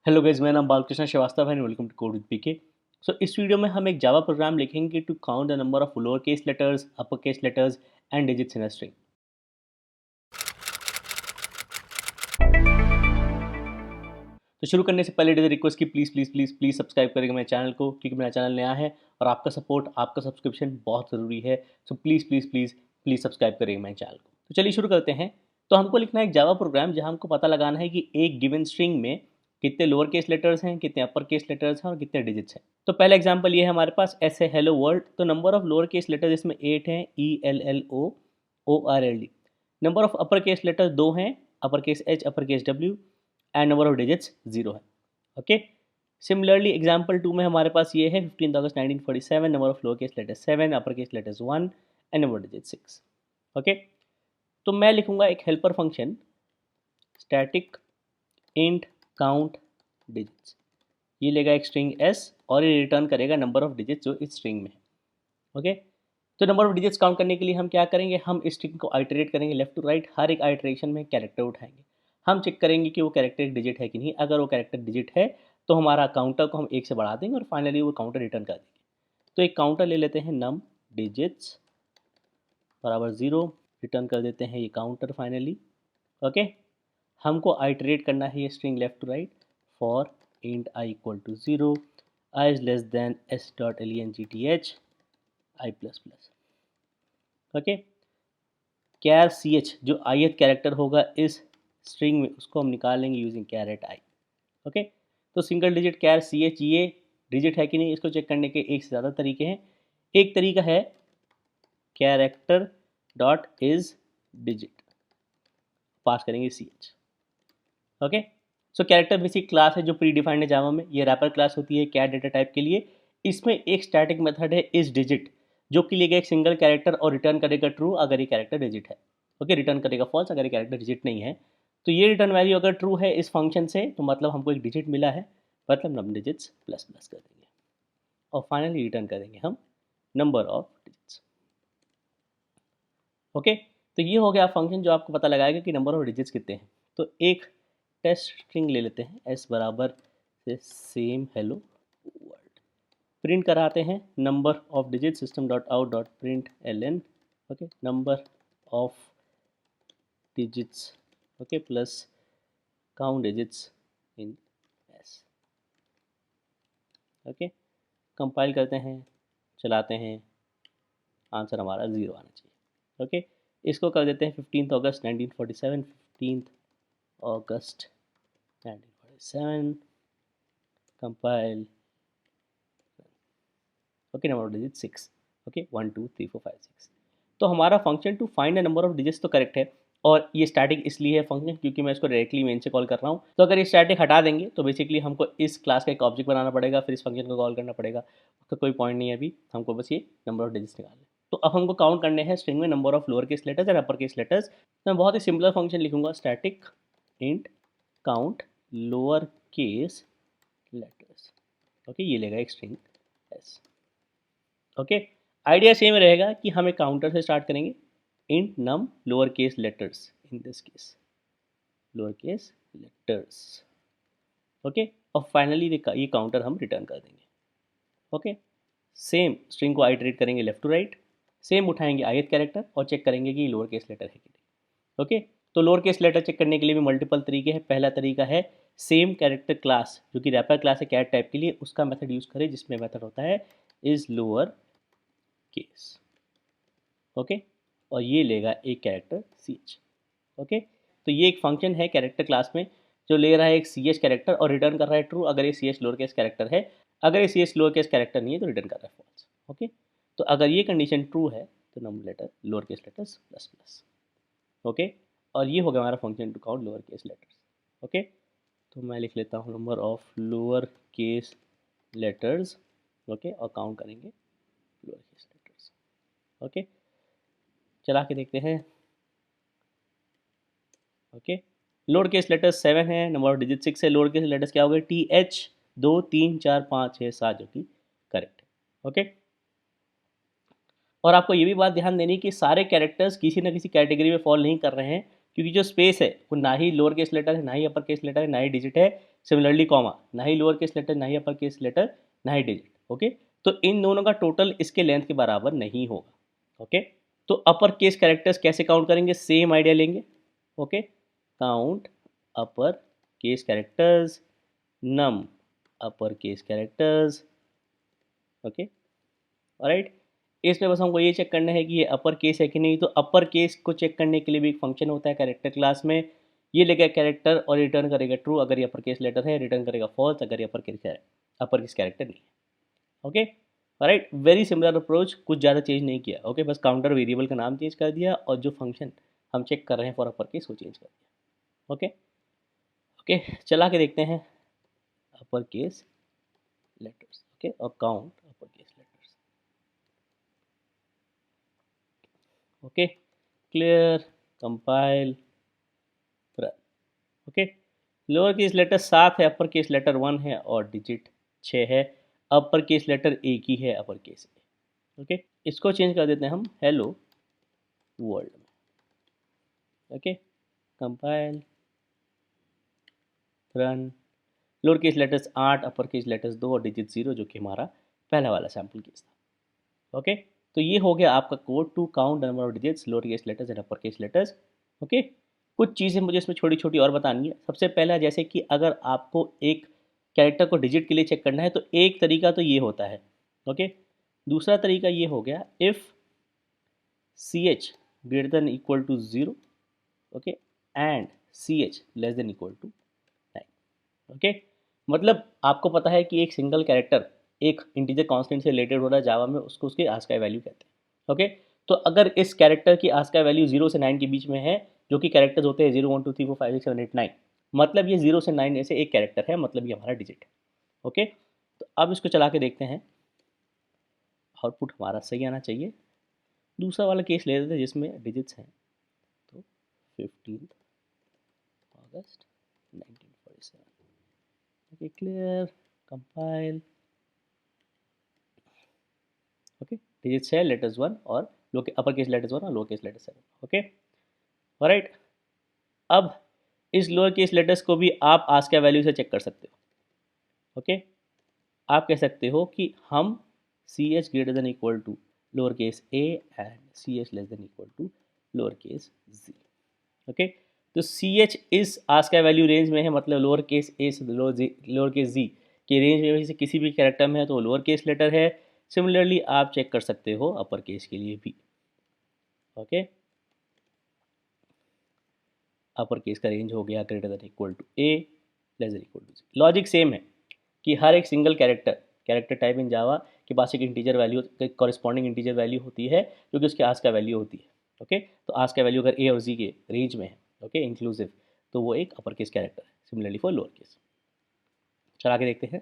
Hello guys, मेरा नाम बालकृष्ण श्रीवास्तव है and welcome to code with PK. So इस वीडियो में हम एक जावा प्रोग्राम लिखेंगे to count the number of lower case letters, upper case letters and digits in a string. तो शुरू करने से पहले इट इज रिक्वेस्ट कि please please please please subscribe करेंगे मेरे चैनल को, क्योंकि मेरा चैनल नया है और आपका सपोर्ट, आपका सब्सक्रिप्शन बहुत ज़रूरी है। So please please please please subscribe करेंगे मेरे चैनल को। तो चलिए शुरू करते हैं। तो हमको लिखना है एक जावा प्रोग्राम जहाँ हमको पता लगाना है कि एक गिवन स्ट्रिंग में कितने लोअर केस लेटर्स हैं, कितने अपर केस लेटर्स हैं और कितने डिजिट्स हैं। तो पहला एग्जांपल ये है हमारे पास, ऐसे हेलो वर्ल्ड। तो number of lower case letters इसमें 8 हैं, ELLOORLD। Number of upper case letters 2 हैं, upper case H, upper case W, and number of digits 0 है। ओके। सिमिलरली एग्जांपल 2 में हमारे पास ये है 15 अगस्त 1947, number of lower case letters 7, upper case letters 1 and number digit 6। Okay. तो मैं लिखूंगा एक helper function static int count digits. ये लेगा एक स्ट्रिंग s और ये रिटर्न करेगा नंबर ऑफ डिजिट्स जो इस स्ट्रिंग में है। ओके। तो नंबर ऑफ डिजिट्स काउंट करने के लिए हम क्या करेंगे, हम इस स्ट्रिंग को आइटरेट करेंगे लेफ्ट टू राइट। हर एक आइटरेशन में कैरेक्टर उठाएंगे, हम चेक करेंगे कि वो कैरेक्टर एक डिजिट है कि नहीं। अगर वो कैरेक्टर डिजिट है तो हमारा काउंटर को हम 1 से बढ़ा देंगे और फाइनली वो काउंटर रिटर्न कर देंगे। तो एक काउंटर ले लेते हैं, नम डिजिट्स बराबर 0, रिटर्न कर देते हैं ये काउंटर फाइनली। ओके। हमको आइटरेट करना है ये string left to right. For int I equal to 0, I is less than s dot length i plus plus. Okay. Char C H जो ith कैरेक्टर होगा इस स्ट्रिंग में, उसको हम निकालेंगे यूजिंग कैरेट आई। ओके। तो single digit char C H ये digit है कि नहीं, इसको चेक करने के एक से ज़्यादा तरीके हैं। एक तरीका है कैरेक्टर डॉट इज डिजिट, पास करेंगे सी एच। ओके। सो कैरेक्टर बेसिक क्लास है जो प्री डिफाइंड है जावा में। ये रैपर क्लास होती है कैर डेटा टाइप के लिए। इसमें एक स्टैटिक मेथड है इस डिजिट, जो कि लेगा एक सिंगल कैरेक्टर और रिटर्न करेगा ट्रू अगर ये कैरेक्टर डिजिट है। ओके। रिटर्न करेगा फॉल्स अगर ये कैरेक्टर डिजिट नहीं है। तो ये रिटर्न वैल्यू अगर ट्रू है इस फंक्शन से, तो मतलब हमको एक डिजिट मिला है, मतलब नम डिजिट्स प्लस प्लस कर देंगे और फाइनली रिटर्न करेंगे हम नंबर ऑफ डिजिट्स। ओके। तो ये हो गया फंक्शन जो आपको पता लगाएगा कि नंबर ऑफ डिजिट्स कितने हैं। तो एक टेस्ट स्ट्रिंग ले लेते हैं, एस बराबर से सेम हेलो वर्ल्ड। प्रिंट कराते हैं number of digit system dot out dot print L N. Okay. Number of digits, okay, plus count digits in S. Okay. Compile करते हैं, चलाते हैं, आंसर हमारा 0 आना चाहिए। ओके। इसको कर देते हैं 15 अगस्त 1947, 15 अगस्त 1947, compile. Okay. Number of digit 6। Okay, 1 2 3 4 5 6। तो हमारा function to find the number of digits तो करेक्ट है, और ये स्टैटिक इसलिए है फंक्शन क्योंकि मैं इसको डायरेक्टली मेन से कॉल कर रहा हूँ। तो अगर ये स्टैटिक हटा देंगे तो बेसिकली हमको इस क्लास का एक ऑब्जेक्ट बनाना पड़ेगा, फिर इस फंक्शन को कॉल करना पड़ेगा। उसका कोई पॉइंट नहीं है अभी, हमको बस ये नंबर ऑफ डिजिट्स निकालने। तो अब हमको काउंट करने हैं स्ट्रिंग में number of lower case letters and upper case letters. तो मैं बहुत ही सिंपल फंक्शन लिखूंगा, static int count lower case letters. Okay. ये लेगा एक string S. Okay. Idea same रहेगा कि हम एक काउंटर से स्टार्ट करेंगे, int num lower case letters, in this case lower case letters. Okay. और फाइनली ये काउंटर हम रिटर्न कर देंगे। ओके। सेम स्ट्रिंग को आइटरेट करेंगे लेफ्ट टू राइट, सेम उठाएंगे ith कैरेक्टर और चेक करेंगे कि लोअर केस लेटर है कि नहीं। ओके। तो लोअर केस लेटर चेक करने के लिए भी मल्टीपल तरीके हैं। पहला तरीका है सेम कैरेक्टर क्लास, जो कि रैपर क्लास है कैट टाइप के लिए, उसका मेथड यूज करें जिसमें मेथड होता है इज लोअर केस। ओके। और ये लेगा एक कैरेक्टर सी एच। ओके। तो ये एक फंक्शन है कैरेक्टर क्लास में जो ले रहा है एक सी एच कैरेक्टर और रिटर्न कर रहा है ट्रू अगर ये C H lower case character है। अगर ये C H lower case character नहीं है तो रिटर्न कर रहा है फॉल्स। ओके। तो अगर ये कंडीशन ट्रू है तो number letter lower case letters plus plus. Okay. और ये हो गया हमारा function to count lower case letters. Okay. तो मैं लिख लेता हूँ number of lower case letters. Okay. और काउंट करेंगे लोअर केस लेटर्स। ओके। चला के देखते हैं। ओके। लोअर केस लेटर्स 7 है, नंबर ऑफ डिजिट 6 है। लोअर केस लेटर्स क्या हो गए, टी एच 2 3 4 5 6 7, जो कि करेक्ट है। ओके। और आपको ये भी बात ध्यान देनी कि सारे कैरेक्टर्स किसी ना किसी कैटेगरी में फॉल नहीं कर रहे हैं, क्योंकि जो स्पेस है वो ना ही लोअर केस लेटर है, ना ही अपर केस लेटर है, ना ही डिजिट है। सिमिलरली कॉमा, ना ही लोअर केस लेटर, ना ही अपर केस लेटर, ना ही डिजिट। ओके, तो इन दोनों का टोटल इसके लेंथ के बराबर नहीं होगा। ओके, तो अपर केस कैरेक्टर्स कैसे काउंट करेंगे, सेम आइडिया लेंगे। Okay, count upper case characters, num upper case characters. Okay, alright. इसमें बस हमको ये चेक करना है कि ये अपर केस है कि नहीं। तो अपर केस को चेक करने के लिए भी एक फंक्शन होता है कैरेक्टर क्लास में। ये लेगा कैरेक्टर और रिटर्न करेगा ट्रू अगर ये अपर केस लेटर है, रिटर्न करेगा फॉल्स अगर ये अपर केस कैरेक्टर नहीं है। Okay, alright, very similar approach, कुछ ज़्यादा चेंज नहीं किया। ओके, बस काउंटर वेरिएबल का नाम चेंज कर दिया और जो फंक्शन हम चेक कर रहे हैं फॉर अपर केस वो चेंज कर दिया। ओके ओके, चला के देखते हैं अपर केस लेटर्स। ओके, और count upper case letters. Okay, clear, compile, run. Okay, lower case letter 7 है, अपर केस लेटर 1 है और डिजिट 6 है। अपर केस लेटर एक ही है, अपर केस ए। ओके, इसको चेंज कर देते हैं हम हेलो वर्ल्ड में। Okay, compile, run. Lower case letters 8, अपर केस लेटर्स 2 और डिजिट 0, जो कि हमारा पहला वाला सैम्पल केस था। ओके, तो ये हो गया आपका code to count number of digits, lower case letters and upper case letters. Okay, कुछ चीज़ें मुझे इसमें छोटी छोटी और बतानी है। सबसे पहला, जैसे कि अगर आपको एक कैरेक्टर को डिजिट के लिए चेक करना है तो एक तरीका तो ये होता है। ओके, दूसरा तरीका ये हो गया if C H greater than equal to 0, okay, and C H less than equal to 9। Okay, मतलब आपको पता है कि एक सिंगल कैरेक्टर एक इंटीजर कांस्टेंट से रिलेटेड हो रहा है जावा में, उसको उसके आस्काई वैल्यू कहते हैं। ओके, तो अगर इस कैरेक्टर की आस्काई वैल्यू 0 से 9 के बीच में है, जो कि कैरेक्टर्स होते हैं 0 1 2 3 4 5 6 7 8 9, मतलब ये 0 से 9 ऐसे एक कैरेक्टर है, मतलब ये हमारा डिजिट है। ओके, तो अब इसको चला के देखते हैं, आउटपुट हमारा सही आना चाहिए। दूसरा वाला केस ले लेते हैं जिसमें डिजिट्स हैं, तो 15 अगस्त 1947। Okay, clear, compile. Okay, digits है लेटर्स 1 और अपर केस लेटर्स 1 और lower case letters 7। Okay, alright. अब इस लोअर केस लेटर्स को भी आप आस्का वैल्यू से चेक कर सकते हो। ओके, आप कह सकते हो कि हम C H greater than equal to lower case A and C H less than equal to lower case G. Okay, तो सी एच इस आस्का वैल्यू रेंज में है, मतलब लोअर केस ए से लोअर केस जी के रेंज में से किसी भी कैरेक्टर में है तो लोअर केस लेटर है। सिमिलरली आप चेक कर सकते हो अपर केस के लिए भी। ओके, अपर केस का रेंज हो गया greater than equal to A, less than equal to G. Logic same है कि हर एक single character type in Java के पास एक integer value, corresponding integer value होती है जो कि उसके आस का वैल्यू होती है। ओके, तो आस का वैल्यू अगर ए और जी के रेंज में है, ओके, इंक्लूसिव, तो वो एक अपर केस कैरेक्टर है। सिमिलरली फॉर लोअर केस, चला के देखते हैं,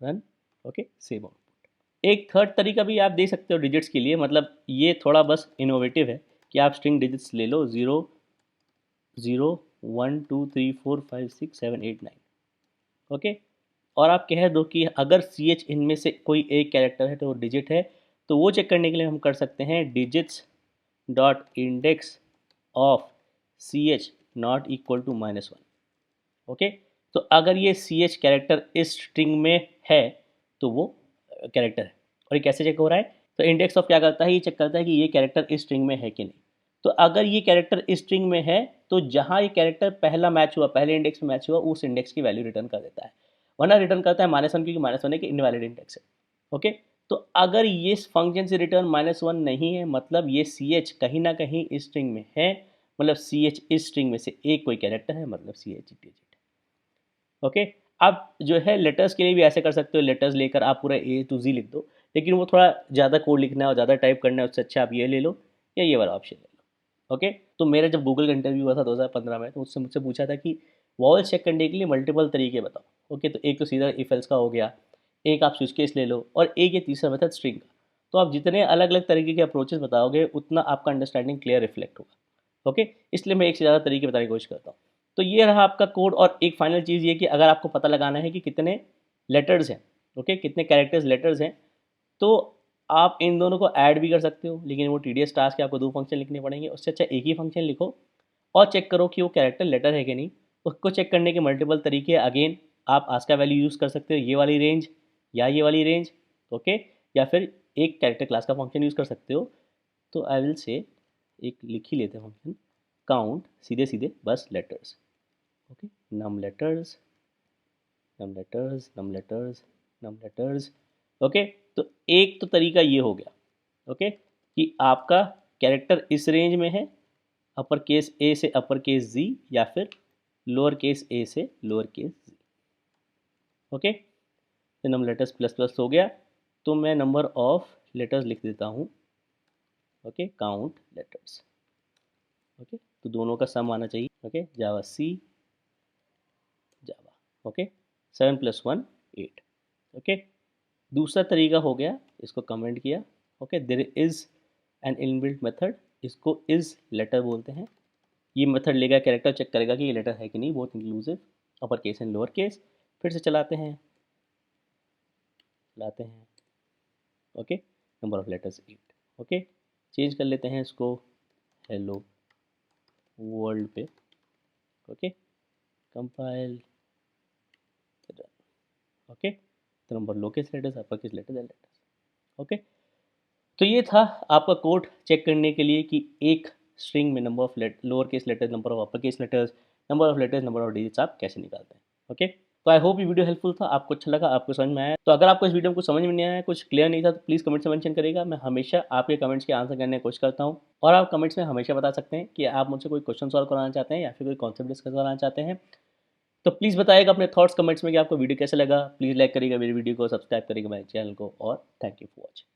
रन। Okay, save output. एक थर्ड तरीका भी आप दे सकते हो डिजिट्स के लिए, मतलब ये थोड़ा बस इनोवेटिव है कि आप स्ट्रिंग डिजिट्स ले लो 0 0 1 2 3 4 5 6 7 8 9। ओके, और आप कह दो कि अगर सी एच इनमें से कोई एक कैरेक्टर है तो वो डिजिट है, तो वो चेक करने के लिए हम कर सकते हैं digits dot index of C H not equal to -1। Okay, तो अगर ये सी एच कैरेक्टर इस स्ट्रिंग में है तो वो कैरेक्टर है। और ये कैसे चेक हो रहा है, तो इंडेक्स ऑफ क्या करता है, ये चेक करता है कि ये कैरेक्टर इस स्ट्रिंग में है कि नहीं। तो अगर ये कैरेक्टर इस स्ट्रिंग में है तो जहाँ ये कैरेक्टर पहला मैच हुआ, पहले इंडेक्स में मैच हुआ, उस इंडेक्स की वैल्यू रिटर्न कर देता है, वरना रिटर्न करता है -1, क्योंकि -1 एक इनवैलिड इंडेक्स है। ओके, तो अगर ये फंक्शन से रिटर्न -1 नहीं है, मतलब ये सी एच कहीं ना कहीं इस स्ट्रिंग में है, मतलब सी एच इस स्ट्रिंग में से एक कोई कैरेक्टर है, मतलब सी एच डिजिट। ओके, आप जो है लेटर्स के लिए भी ऐसे कर सकते हो, लेटर्स लेकर आप पूरा ए टू जी लिख दो, लेकिन वो थोड़ा ज़्यादा कोड लिखना है और ज़्यादा टाइप करना है, उससे अच्छा आप ये ले लो या ये वाला ऑप्शन ले लो। ओके, तो मेरा जब गूगल का इंटरव्यू हुआ था 2015 में, तो उससे मुझसे पूछा था कि वॉवल्स चेक करने के लिए मल्टीपल तरीके बताओ। ओके, तो एक तो सीधा इफ एल्स का हो गया, एक आप स्विच केस ले लो, और एक ये तीसरा मेथड स्ट्रिंग का। तो आप जितने अलग अलग तरीके के अप्रोचेस बताओगे उतना आपका अंडरस्टैंडिंग क्लियर रिफ्लेक्ट होगा। ओके, इसलिए मैं एक से ज़्यादा तरीके बताने की कोशिश करता हूँ। तो ये रहा आपका कोड। और एक फाइनल चीज़ ये कि अगर आपको पता लगाना है कि कितने लेटर्स हैं, ओके, कितने कैरेक्टर्स लेटर्स हैं, तो आप इन दोनों को ऐड भी कर सकते हो, लेकिन वो टीडियस टास्क है, आपको 2 फंक्शन लिखने पड़ेंगे। उससे अच्छा एक ही फंक्शन लिखो और चेक करो कि वो कैरेक्टर लेटर है कि नहीं। उसको चेक करने के मल्टीपल तरीके हैं। अगेन आप आज का वैल्यू यूज़ कर सकते हो, ये वाली रेंज या ये वाली रेंज, ओके, या फिर एक कैरेक्टर क्लास का फंक्शन यूज़ कर सकते हो। तो आई विल से एक लिख ही लेते हैं फंक्शन काउंट, सीधे सीधे बस लेटर्स, ओके, नम लेटर्स नम लेटर्स नम लेटर्स नम लेटर्स, ओके। तो एक तो तरीका ये हो गया, ओके, कि आपका कैरेक्टर इस रेंज में है, अपर केस ए से अपर केस जी, या फिर लोअर केस ए से लोअर केस जी, ओके। तो नंबर लेटर्स प्लस प्लस हो गया, तो मैं नंबर ऑफ लेटर्स लिख देता हूँ, ओके, काउंट लेटर्स, ओके। तो दोनों का सम आना चाहिए, okay, Java C Java, okay, 7 + 1 8, okay. दूसरा तरीका हो गया, इसको कमेंट किया, okay, there is an inbuilt method, इसको इज़ लेटर बोलते हैं। ये मेथड लेगा, कैरेक्टर चेक करेगा कि ये लेटर है कि नहीं, बहुत inclusive, upper case and lower case. फिर से चलाते हैं, okay, number of letters 8, okay. Change कर लेते हैं इसको हेलो वर्ल्ड पे, ओके, कंपाइल, ओके। तो number low case letters, upper case letters and letters, okay. तो ये था आपका कोड चेक करने के लिए कि एक स्ट्रिंग में number of lower case letters, number of upper case letters, number of letters, number of digits आप कैसे निकालते हैं, ओके। तो आई होप ये वीडियो हेल्पफुल था, आपको अच्छा लगा, आपको समझ में आया। तो अगर आपको इस वीडियो में कुछ समझ में नहीं आया, कुछ क्लियर नहीं था, तो प्लीज़ कमेंट्स में मेंशन करेगा। मैं हमेशा आपके कमेंट्स के आंसर करने की कोशिश करता हूँ। और आप कमेंट्स में हमेशा बता सकते हैं कि आप मुझसे कोई क्वेश्चन सॉल्व कराना चाहते हैं या फिर कोई कॉन्सेप्ट डिस्कस कराना चाहते हैं। तो प्लीज़ बताइएगा अपने थॉट्स कमेंट्स में कि आपको वीडियो कैसे लगा। प्लीज़ लाइक करिएगा मेरी वीडियो को, सब्सक्राइब करिएगा मेरे चैनल को, और थैंक यू फॉर वॉचिंग।